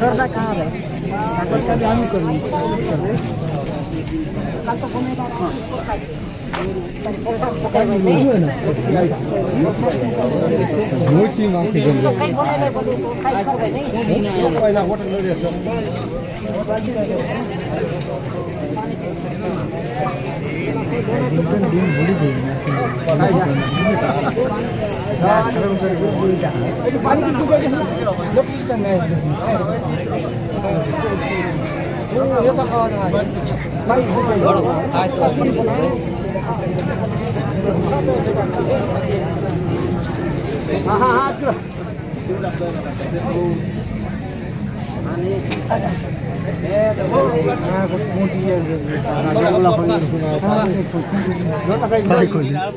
सरदा कहाँ है?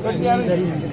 कभी हम करेंगे।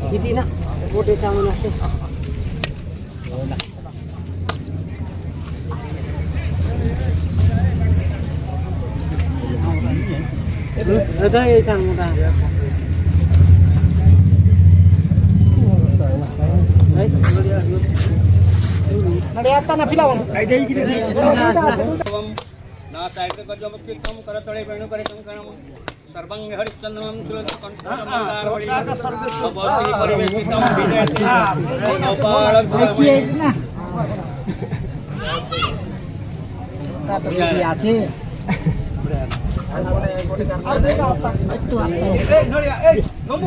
Hindi na. Puti sa mga nasi. Ada ya ikan muda. Nariata na pilawan. Ay dai gini. Na saite ka jam ke kam kara tole benu kare kam kana सर्वंग हरिचंद्रम सुरतकंठमंदारवड़ी सबोसी परिवेशितम विजयति नौपाल Surmani तापरि আছে একটু এই নড়িয়া এই নমু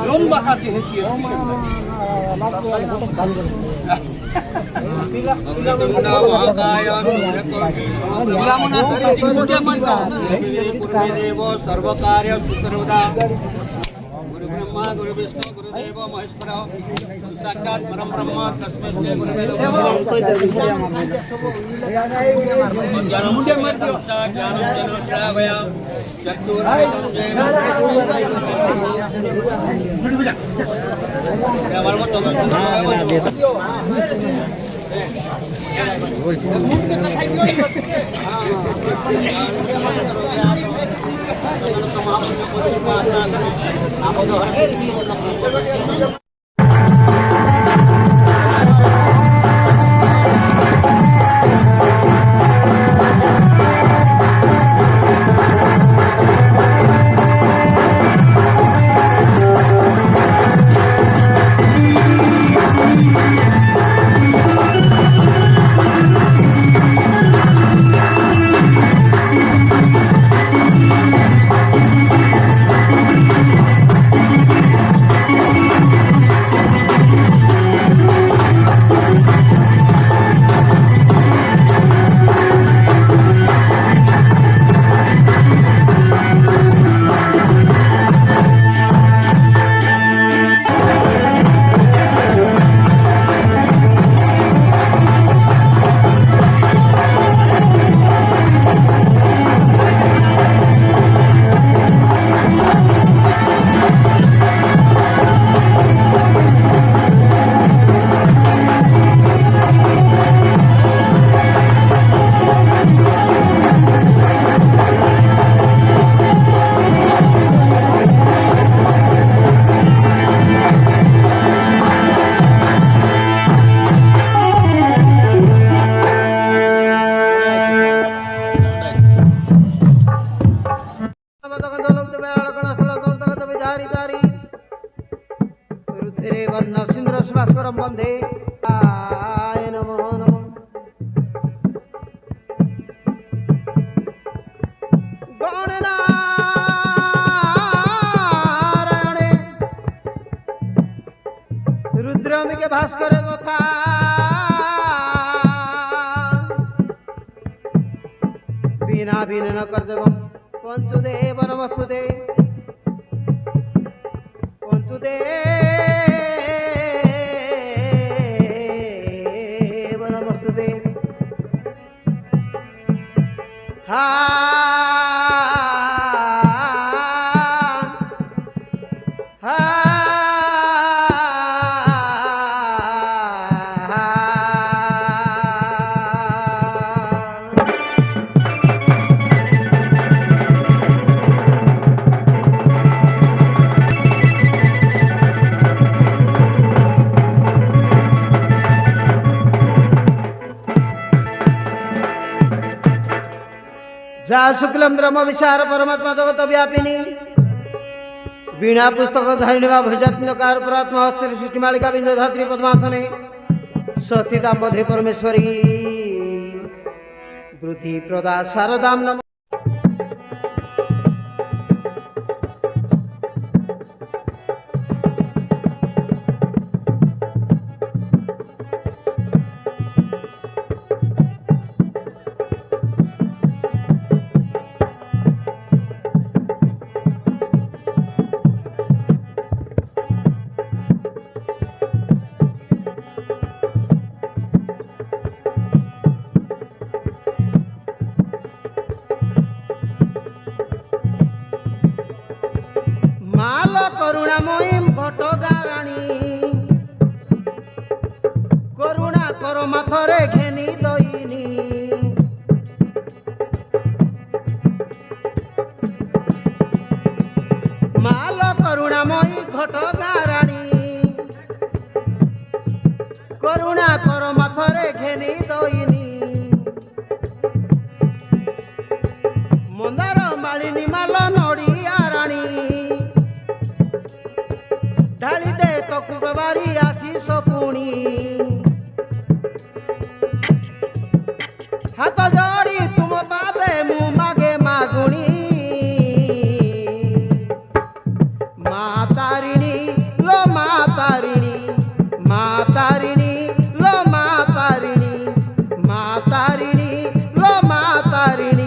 লম্বা কাটি হেসি सर्व कार्य सुसर्वदा गुरु ब्रह्मा गुरु विष्णु गुरुदेव महेश्वर साक्षात् परम ब्रह्म तस्मै श्री गुरुवे नमः ज्ञानमुद्य मध्य ज्ञानं जनश्रावय चतुरायं ভাস্কর কথা বিনা বিনন করদেব পঞ্চদেব নমস্তুতে পঞ্চদেব নমস্তুতে হা जा शुक्लम ब्रह्म विचार परमात्मा जगत व्यापिनी वीणा पुस्तक धारिणी भजत्कार परात्मा अस्थिर सृष्टि मालिका बिंदु धात्री पद्मासने स्वस्थिता मध्य परमेश्वरी वृद्धि प्रदा शारदाम नमः करुणामयी घटगाराणी करुणा कर माथरे घेनी दईनी माल करुणामयी घटगाराणी करुणा कर माथरे घेनी दईनी मंदार मालिनी माल नड़िया राणी ढाली दे तो कुटबारी आशीष पुणी हाथ जोड़ी तुम पादे मु मागे मागुणी माँ तारिणी लो माँ तारिणी माँ तारिणी लो माँ तारिणी माँ तारिणी लो माँ तारिणी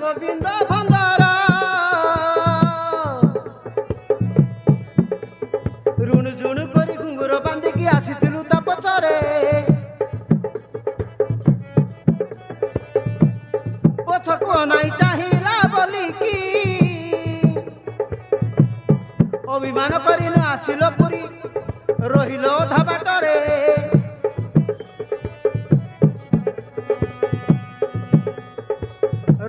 गोविंद भंडारा रुण झुण करी घुंगुर बांधिकी आसीथिलु ता पछरे पछको नाई चाहिला बोलिकी अभिमान करिन आसिलो पुरी रहिलो अधा बाटरे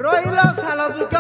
रहिलो साल बुक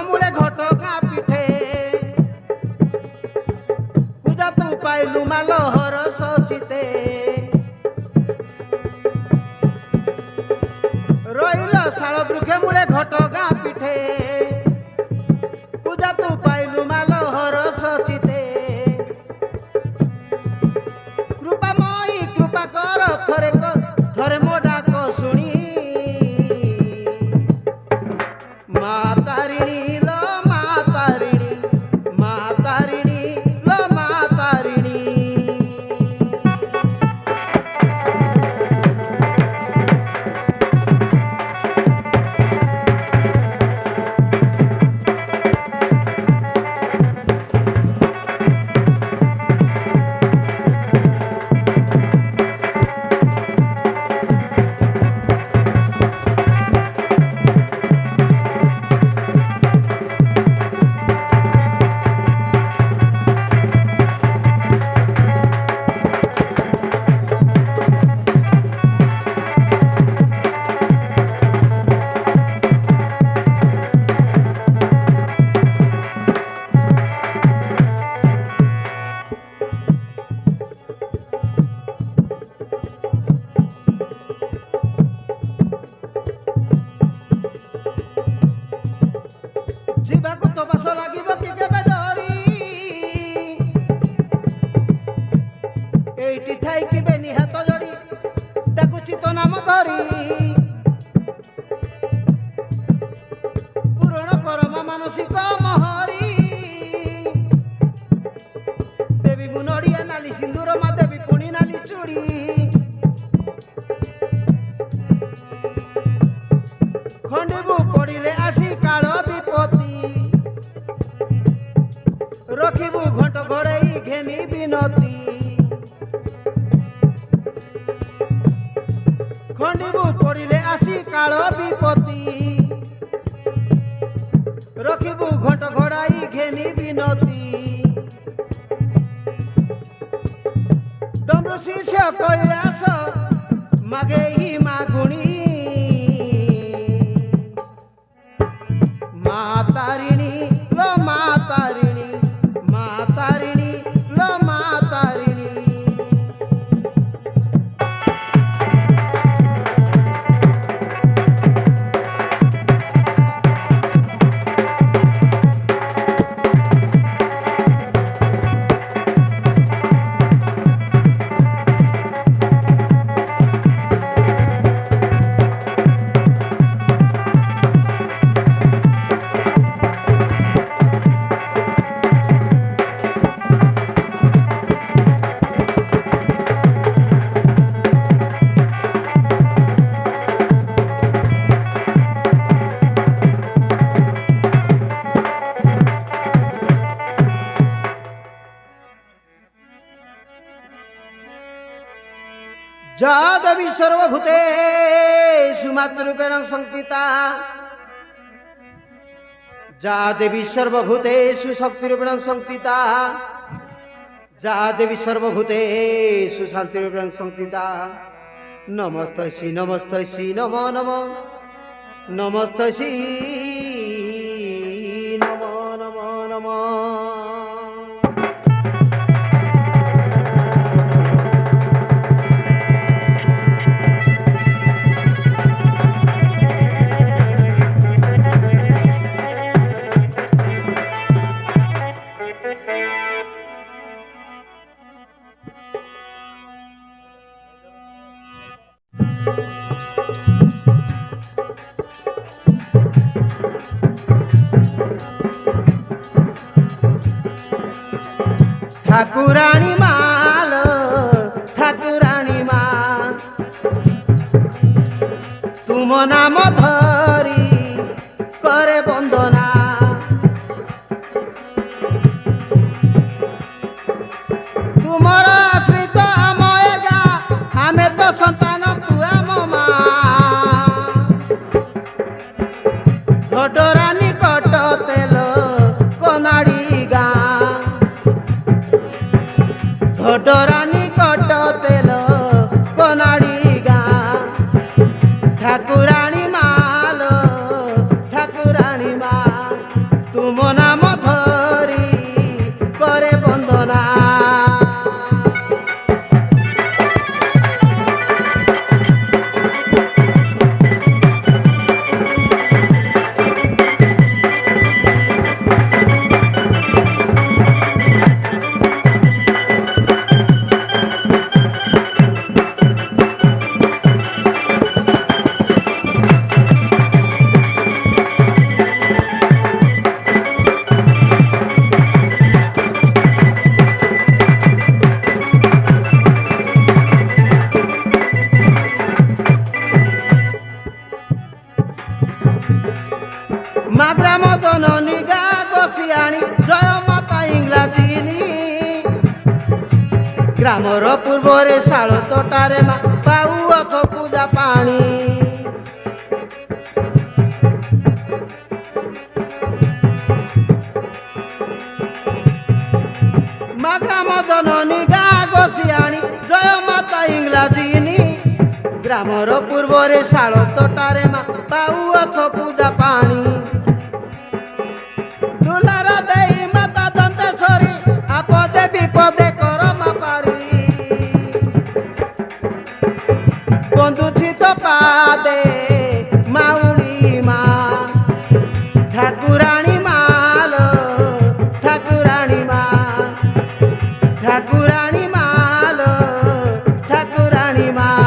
घेनी बिनती खंडिबू पड़िले आसी काल विपत्ति रखिबू घट घोड़ाई घेनी बिनती डमरू शिष्य कैलास मागे ही मागुणी मातारिणी लो मातारिणी मातारिणी लो मातारिणी जा देवी सर्वभूतेषु मातृरूपेण संस्थिता जा देवी सर्वभूतेषु शक्तिरूपेण संस्थिता जा देवी सर्वभूतेषु शान्तिरूपेण संस्थिता नमस्तस्यै नमस्तस्यै नमो नमो नमस्तस्यै नमो नमो नमो ठाकुराणी माल ठाकुराणी माल तुम नाम धरी करे बंदना तुमर आश्रित आम एगा आमे तो संतान तु आम मा घटरानी कट तेल कनाड़ी गाँ घटरानी कट तेल कनाड़ी गाँ ठाकुराणी माल ठाकुराणी माल तुम नाम धरी करे बंदना माग्राम जननी गा बसियाणी जय माता इंग्राजीनी ग्रामर पूर्वरे शाल तोटारे मा पाउअछ पूजा पाणी माग्राम जननी गा बसियाणी जय माता इंग्राजीनी ग्रामर पूर्वरे शाल तोटारे मा पाउअछ पूजा पाणी दुलार देई माता दंतेश्वरी आपदे विपदे कर मा पारी बंधु छित पादे माउली मा ठाकुराणी माल ठाकुराणी माल ठाकुराणी माल ठाकुराणी माल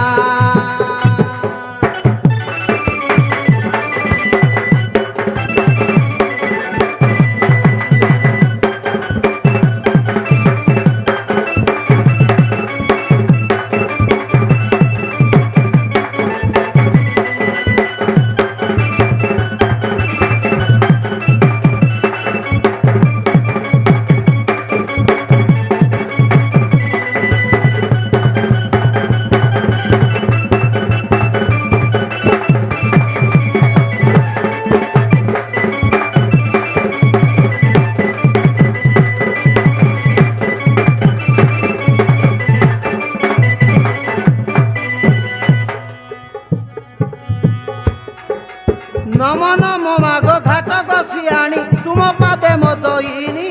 নম নম মাগ ঘাট বসি আনি তুম পাদে মতইনি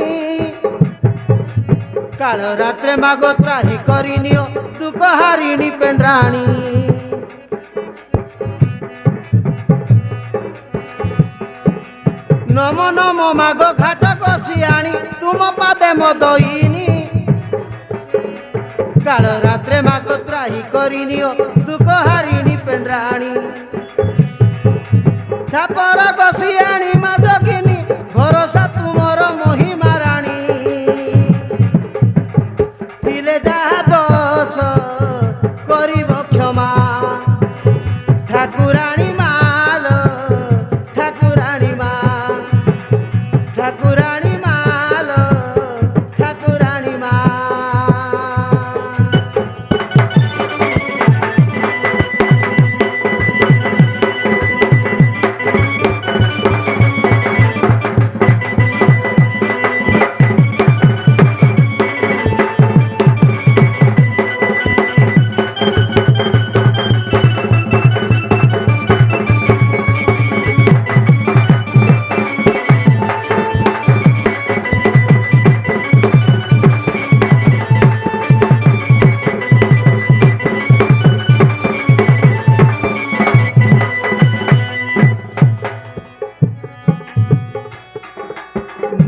কাল রাত্রে মাগ ত্রাহি করি নিও দুঃখ হারিণী পেন্ড্রাণী নম নম মাগ ঘাট বসি আনি তুম পাদে মতইনি কাল রাত্রে মাগ ত্রাহি করি নিও দুঃখ হারিণী পেন্ড্রাণী ছাপর বসি আনি মাদকিনী ভরসা তুমর মহিমা রাণী দিলে যাহা দোষ করিব ক্ষমা ঠাকুরাণী মাল ঠাকুরাণী মা ঠাকুরাণী মাল ঠাকুরাণী মা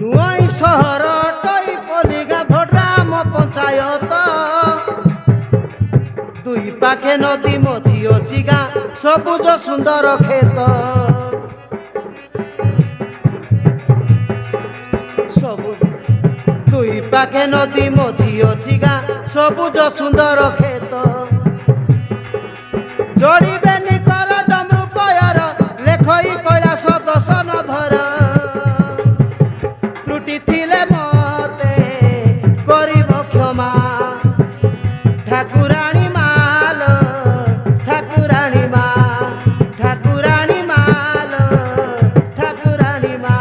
নুয়াই শহর টই পলিগা ধড্রাম পঞ্চায়ত দুই পাখে নদী মঝি অছি গাঁ সবুজ সুন্দর ক্ষেত দুই পাখে নদী মঝি অছি গাঁ সবুজ সুন্দর ক্ষেত জড়িবেনি কর ডমরু পয়র লেখই কৈলাস দশন ধর ত্রুটি থিলে মতে করিব ক্ষমা ঠাকুরাণী মাল ঠাকুরাণী মা ঠাকুরাণী মাল ঠাকুরাণী মা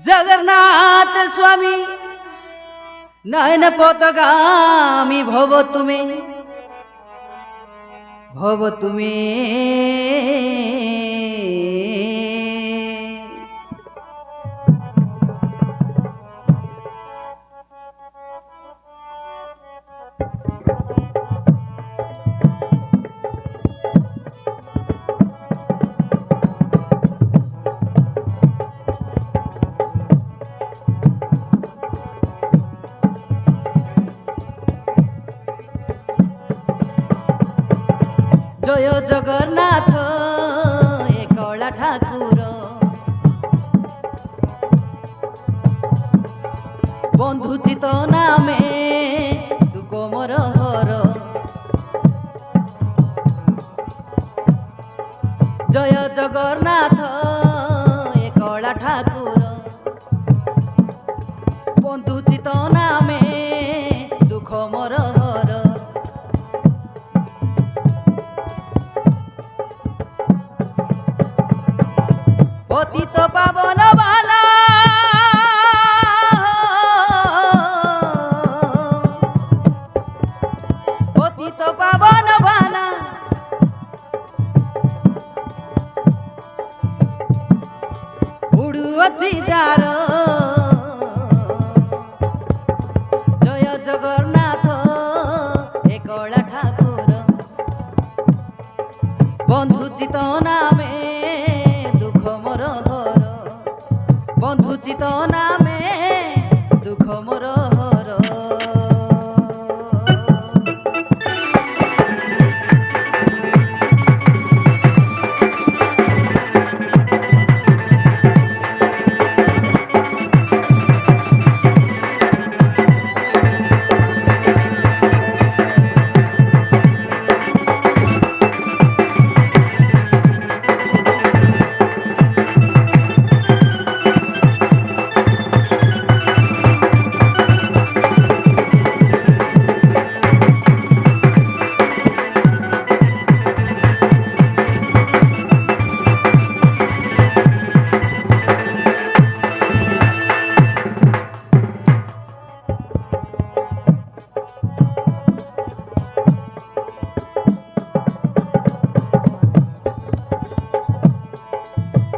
जगन्नाथ स्वामी नयन पथगामी भव तुमे जय जगन्नाथ एकला ठाकुर बंधुचित नामे तू कोमर हर जय जगन्नाथ एकला ठाकुर बंधुचित नामे दुख मोर हर पतित पावन बाला पतित पावन बाला उड़ुअछि जार जय जगन्नाथ एकला ठाकुर बंधुचित नामे बंधुचित नामे दुख मोर हर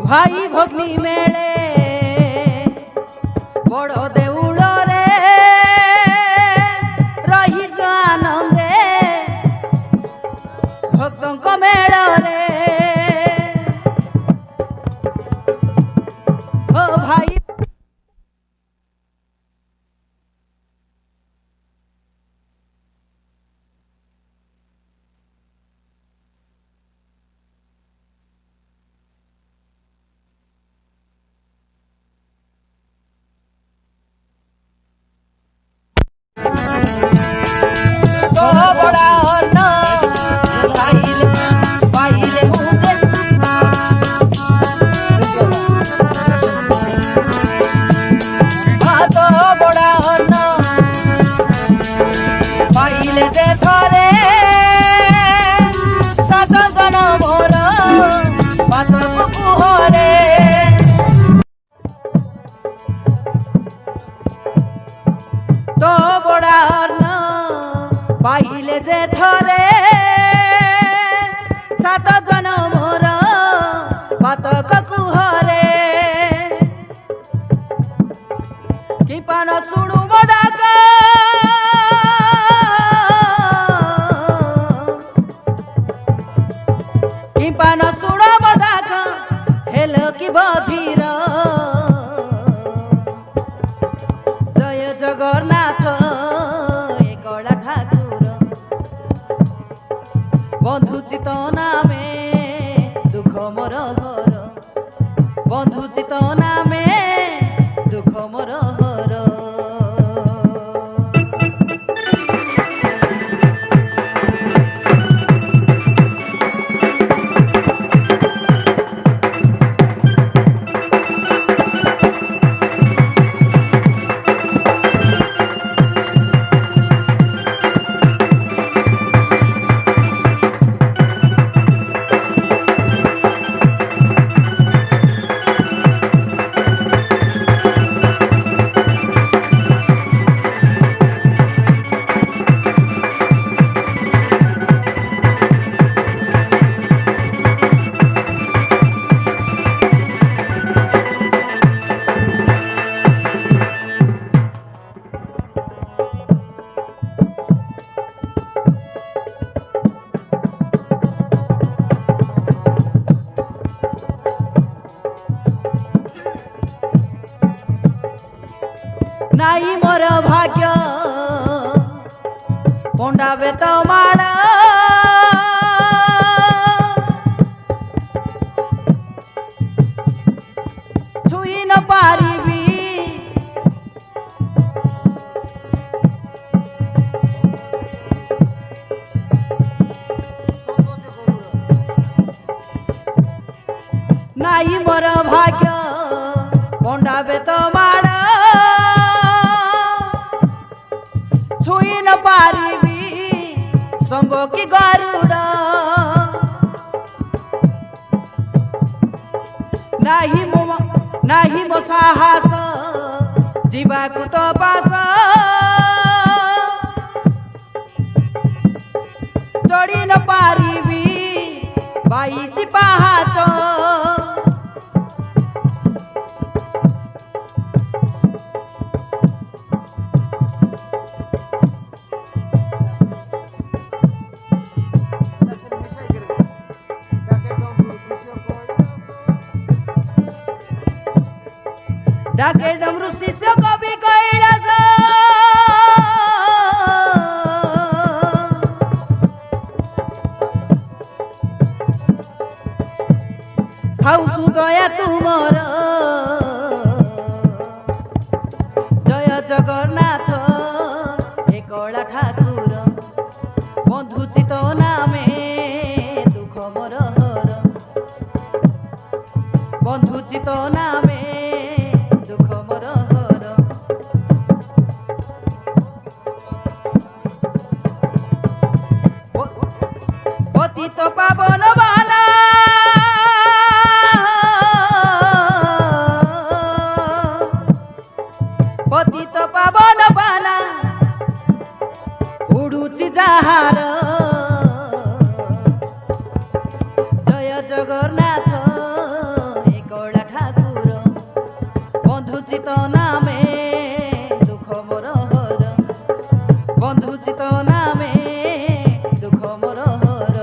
भाई भग्नी मेले बड़ देउल रे रही आनंदे भक्तों मेल रे ओ भाई तो बड़ा अन्न पाइले पाइले मुझे तो बड़ा अन्न पाइले जे थरे सात जन मोर बात कुहरे तो बड़ा अन्न पाइले जे थरे सात जन मोर बातक कुहरे कि पान शुणु मोडाक कि पान शुण मोडाक हेल कि बधीर जय जगन्नाथ एकला ठाकुर बंधु चित नामे दुख मोर हर बंधु चित नामे दुख मोर हर नाई मोर भाग्य पंडाबे तो माड़ छुई न पारिबी नाई मोर भाग्य पंडाबे तो माड़ छुई न पारिबी शंभो की गरुड़ नाही मो साहस जीवाकु तो पास चढ़ी न पारिबी 22 पाहाच डाके डमरू शिष्य कवि कैलास थाउ सुदया तुमर जय जगन्नाथ एकला ठाकुर बंधु चित नामे दुख मोर हर बंधु चित नामे पतित पावन बाना पतित पावन बाना उड़ुची जाहार जय जगन्नाथ एक নামে দুঃখ মোর হর, বন্ধু চিত নামে দুঃখ মোর হর।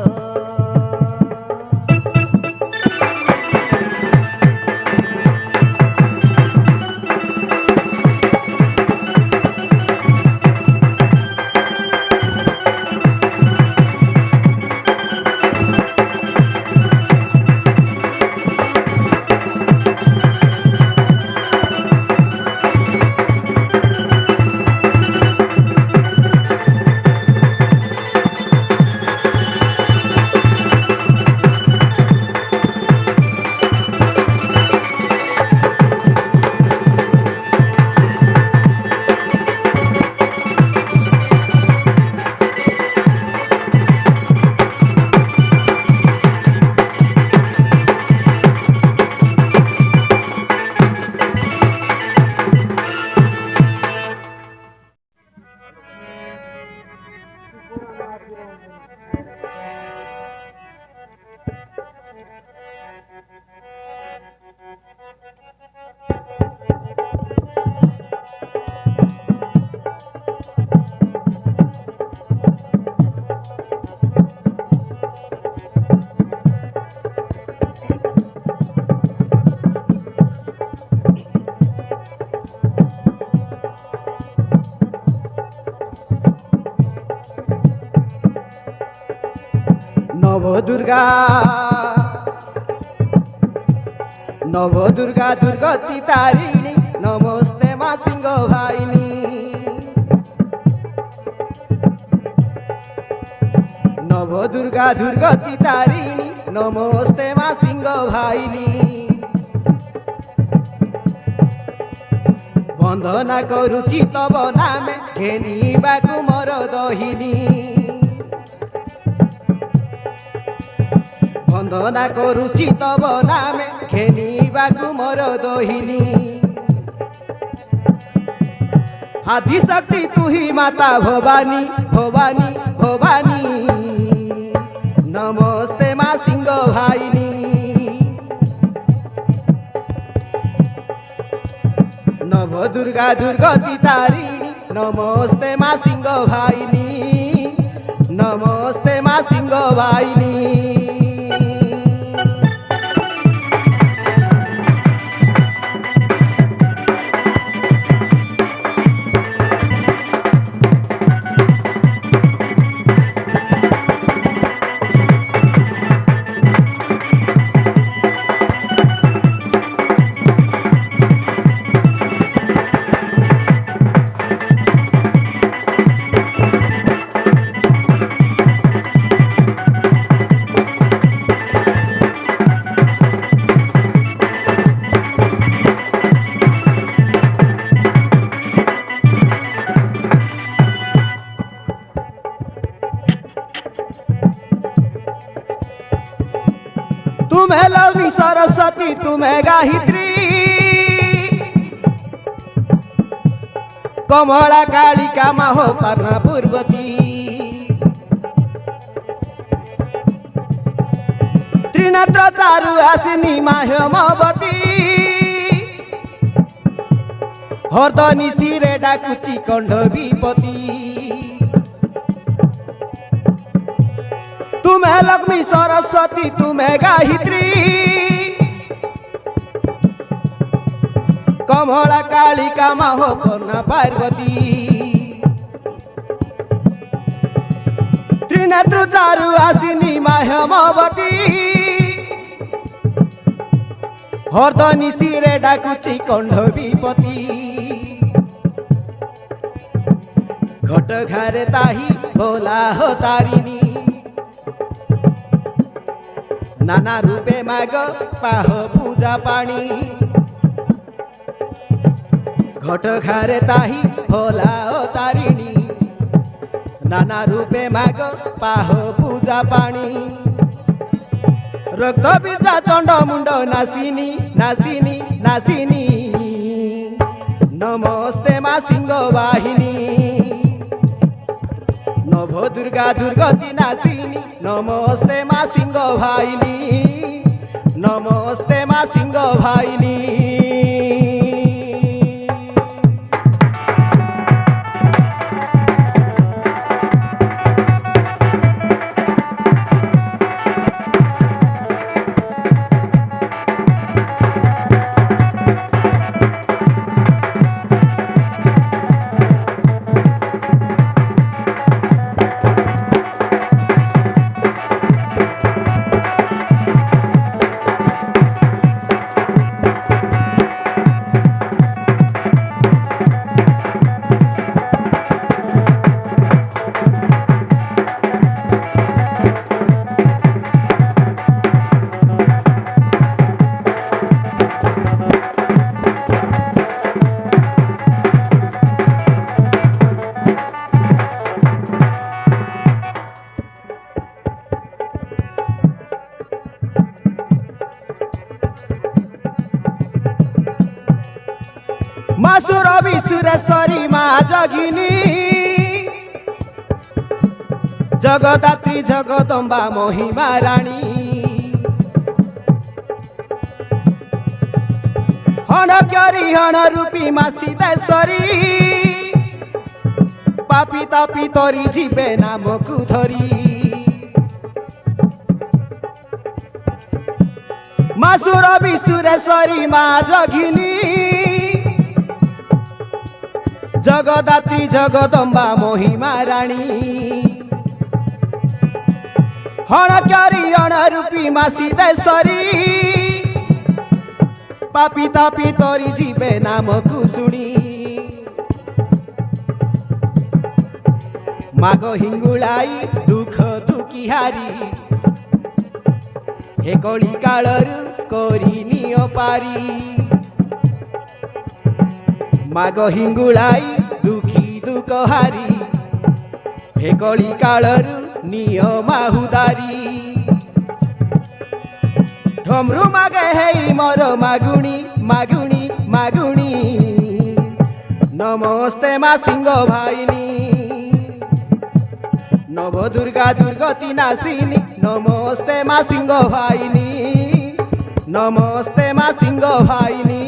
নবদুর্গা নবদুর্গা দুর্গতি তারিণী, নমস্তে মা সিংহ ভাইনী। নবদুর্গা দুর্গতি তারিণী, নমস্তে মা সিংহ ভাইনী। বন্দনা করুচি তব নামে, ঘেনিবাকু মোর দহিনী। বন্দনা করুচি তব নামে, ঘেনিবাকু মোর দহিনী। আদি শক্তি তুহি মাতা ভবানী, ভবানী ভবানী। নমস্তে মা সিংহ ভাইনী। নবদুর্গা দুর্গতি তারিণী, নমস্তে মা সিংহ ভাইনী। নমস্তে মা সিংহ ভাইনী। तुम्हें लक्ष्मी सरस्वती, तुम्हें गायत्री, कमला कालिका माहो पार्ना पूर्वती। त्रिनेत्र चारु आसिनी माह्यमवती, हरदनी शिरे डाकुची कंडवीपति। तुम्हें लक्ष्मी सरस्वती, तुम्हें गायत्री, कमला कालिका माहो पार्ना पार्वती। त्रिनेत्र चारु आसिनी माह्यमवती, हरदनी शिरे डाकुची कंडवीपति। घट घरे ताही भोला हो तारिणी, नाना रूपे माग पाह पूजा पाणी। घट घरे ताही भोला हो तारिणी, नाना रूपे माग पाह पूजा पाणी। रक्त बीजा चंड मुंड नासिनी, नासिनी नासिनी। नमस्ते मा सिंह वाहिनी। नव दुर्गा दुर्गति नासिनी, नमस्ते मा सिंह भाइनी। नमस्ते मा सिंह भाइनी। मासुर विसुरेश्वरी मा जगिनी जगदात्री जगदम्बा महिमा राणी हण क्यारी हण रूपी मा सिद्धेश्वरी पापी तापी तोरी जीवे नामकु धरी मासुर विसुरेश्वरी मा जगिनी जगदात्री जगदम्बा महिमा राणी हण क्यारी हण रूपी मा सिद्धेश्वरी पापी तापी तोरी जीवे नामकु शुणी माग हिंगुलाई दुख दुखी हारी हे कली कालरु करी नियो पारी माग हिंगुलाई दुखी दुख हारी हे कली कालरु नियो माहुदारी ढमरू मागे हे मोर मागुणी मागुणी मागुणी नमस्ते मा सिंह भाईनी नव दुर्गा दुर्गति नासिनी नमस्ते मा सिंह भाईनी नमस्ते मा सिंह भाईनी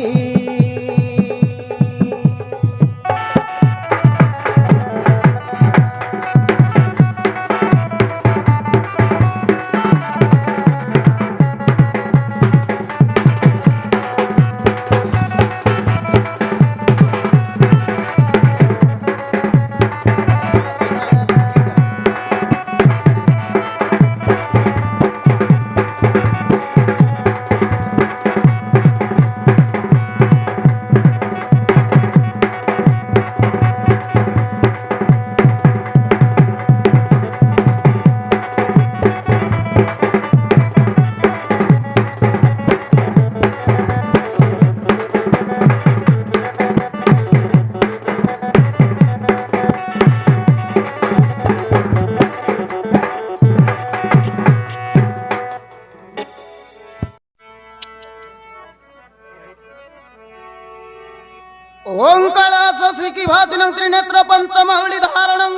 ओंकाराच श्री भाजनं त्रिनेत्र पंचमौली धारणं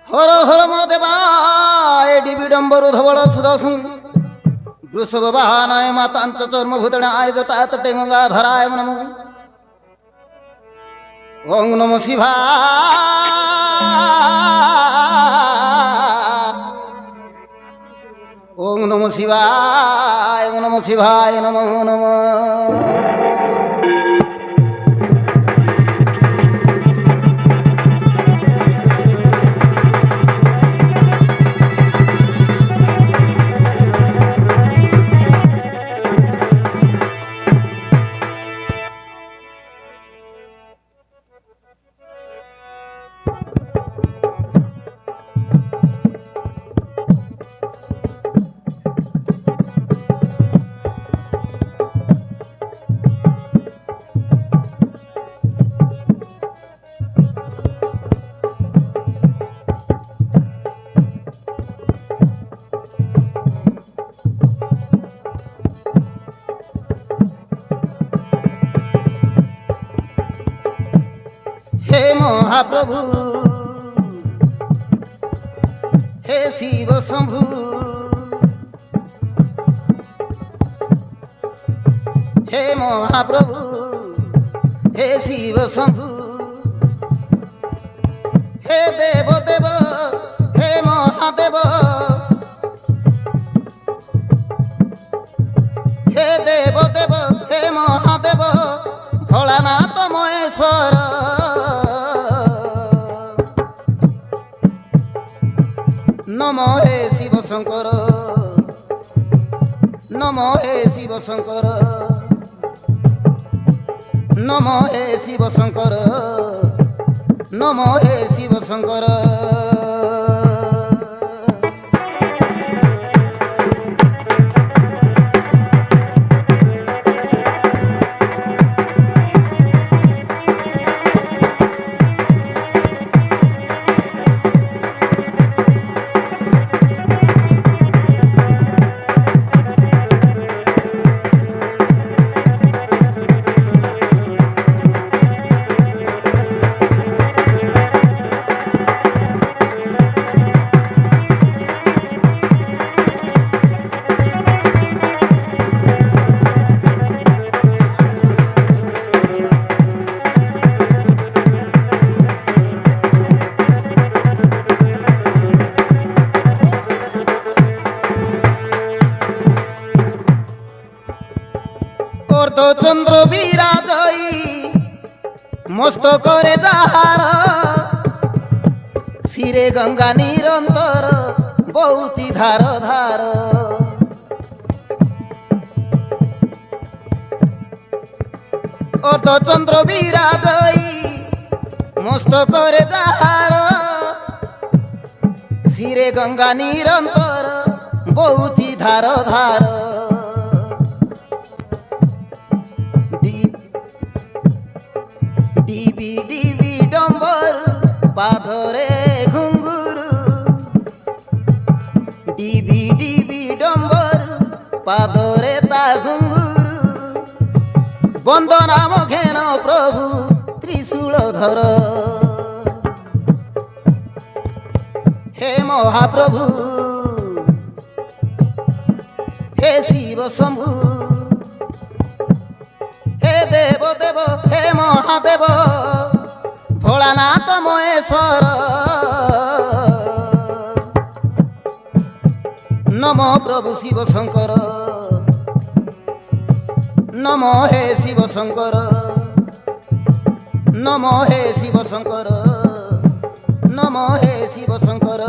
हर हर महादेवाय डिबिडंबरु धवळ सुदसुं वृषभ वाहनाय मातांच चर्मभूतणाय जतात टेंगाधराय नमो ओं नमो शिवाय ओं नमो शिवाय ओं नमो शिवाय नमो नमः महाप्रभु हे शिव शंभु हे महाप्रभु हे शिव शंभु हे देव देव हे महादेव हे देव देव हे महादेव भोलानाथ महेश्वर नमो हे शिव शंकर नमो हे शिव शंकर नमो हे शिव शंकर नमो हे शिव शंकर অর্ধচন্দ্র বিরাজই মস্তকরে যাহার শিরে গঙ্গা নিরন্তর বৌতি ধার ধার অর্ধচন্দ্র বিরাজই মস্তকরে যাহার শিরে গঙ্গা নিরন্তর বৌতি ধার ধার ডিবি ডিবি ডম্বর পাথরে ঘুঙ্গুরু ডিবি ডিবি ডম্বর পাদরে তা ঘুঙ্গুরু বন্দনাম ঘেন প্রভু ত্রিশূল ধর হে মহাপ্রভু হে শিব শম্ভু হে দেব দেব হে মহাদেব ভোলানাথ মহেশ্বর নম প্রভু শিব শঙ্কর নম হে শিব শঙ্কর নম হে শিব শঙ্কর নম হে শিব শঙ্কর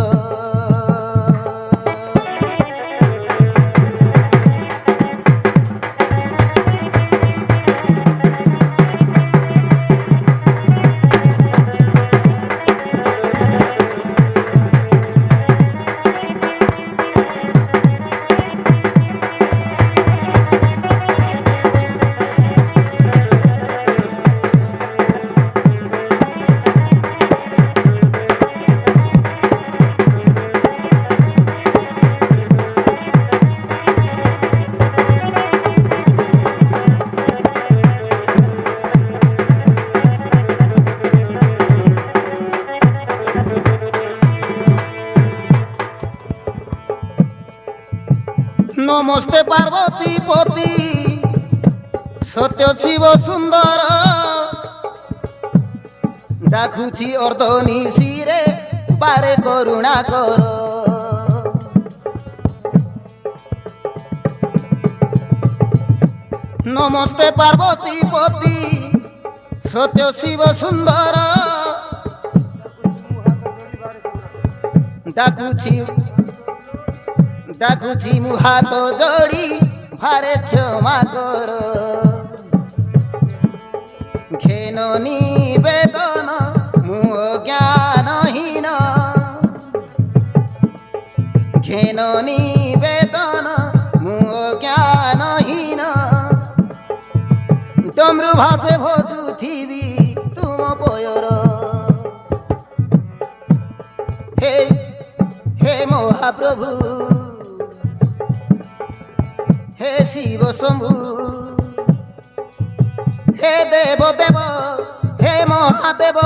নমস্তে পার্বতী পতি সত্য শিব সুন্দর ডাকুছি অর্ধনি শিরে পারে করুণা কর নমস্তে পার্বতী পতি সত্য শিব সুন্দর ডাকুছি মু হাত যোড়ি ভারে ক্ষমা কর ঘেন নিবেদন মু জ্ঞানহীন ঘেন নিবেদন মু জ্ঞানহীন ডমরু ভাসে ভজুথিবি তুম পয়র হে হে মহাপ্রভু হে শিব শম্ভু হে দেব দেব হে মহাদেব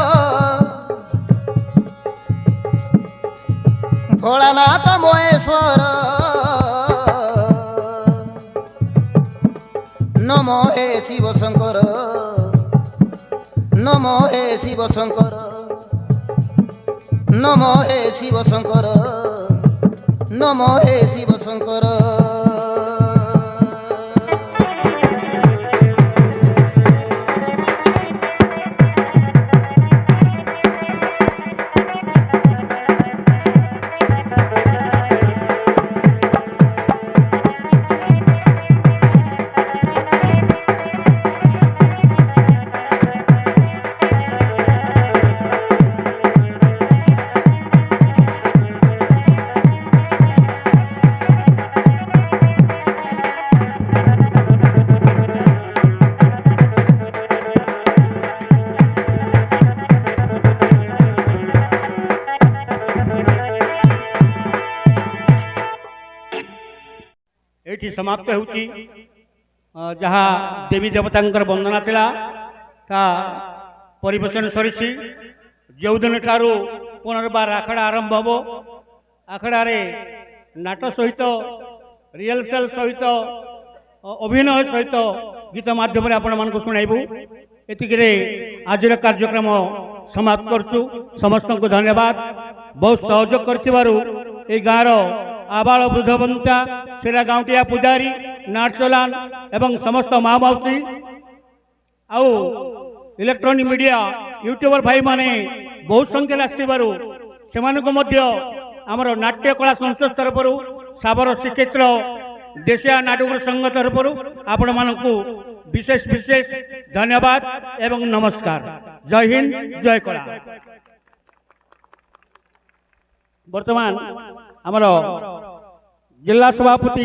ভোলানাথ মহেশ্বর নম হে শিব শঙ্কর নম হে শিব শঙ্কর নম হে শিব শঙ্কর নম হে শিব শঙ্কর एठी समाप्त होउची जहा देवी देवतांकर वंदना थिला ता परिवेशन सरीची जो दिन ठारू पुनर्बार आखड़ा आरंभ हबो आखड़ा रे नाट सहित रिहर्सल सहित अभिनय सहित गीत माध्यम आपण मान को सुनाइबू एतिके आज कार्यक्रम समाप्त करचु समस्त को धन्यवाद बहुत सहयोग करथिबारु ए गाँव आबाल वृद्ध बंता सेरा गाँवटिया पुजारी नारचलान एवं समस्त माँ मौसी आउ इलेक्ट्रॉनिक मीडिया यूट्यूबर भाई माने बहुत संख्या आसबारू से आमर नाट्य कला संस्था तरफ साबर श्रीक्षेत्र देशिया नाटक संघ तरफ आपण मानक विशेष विशेष धन्यवाद एवं नमस्कार। जय हिंद जय कला। वर्तमान आमर जिला सभापति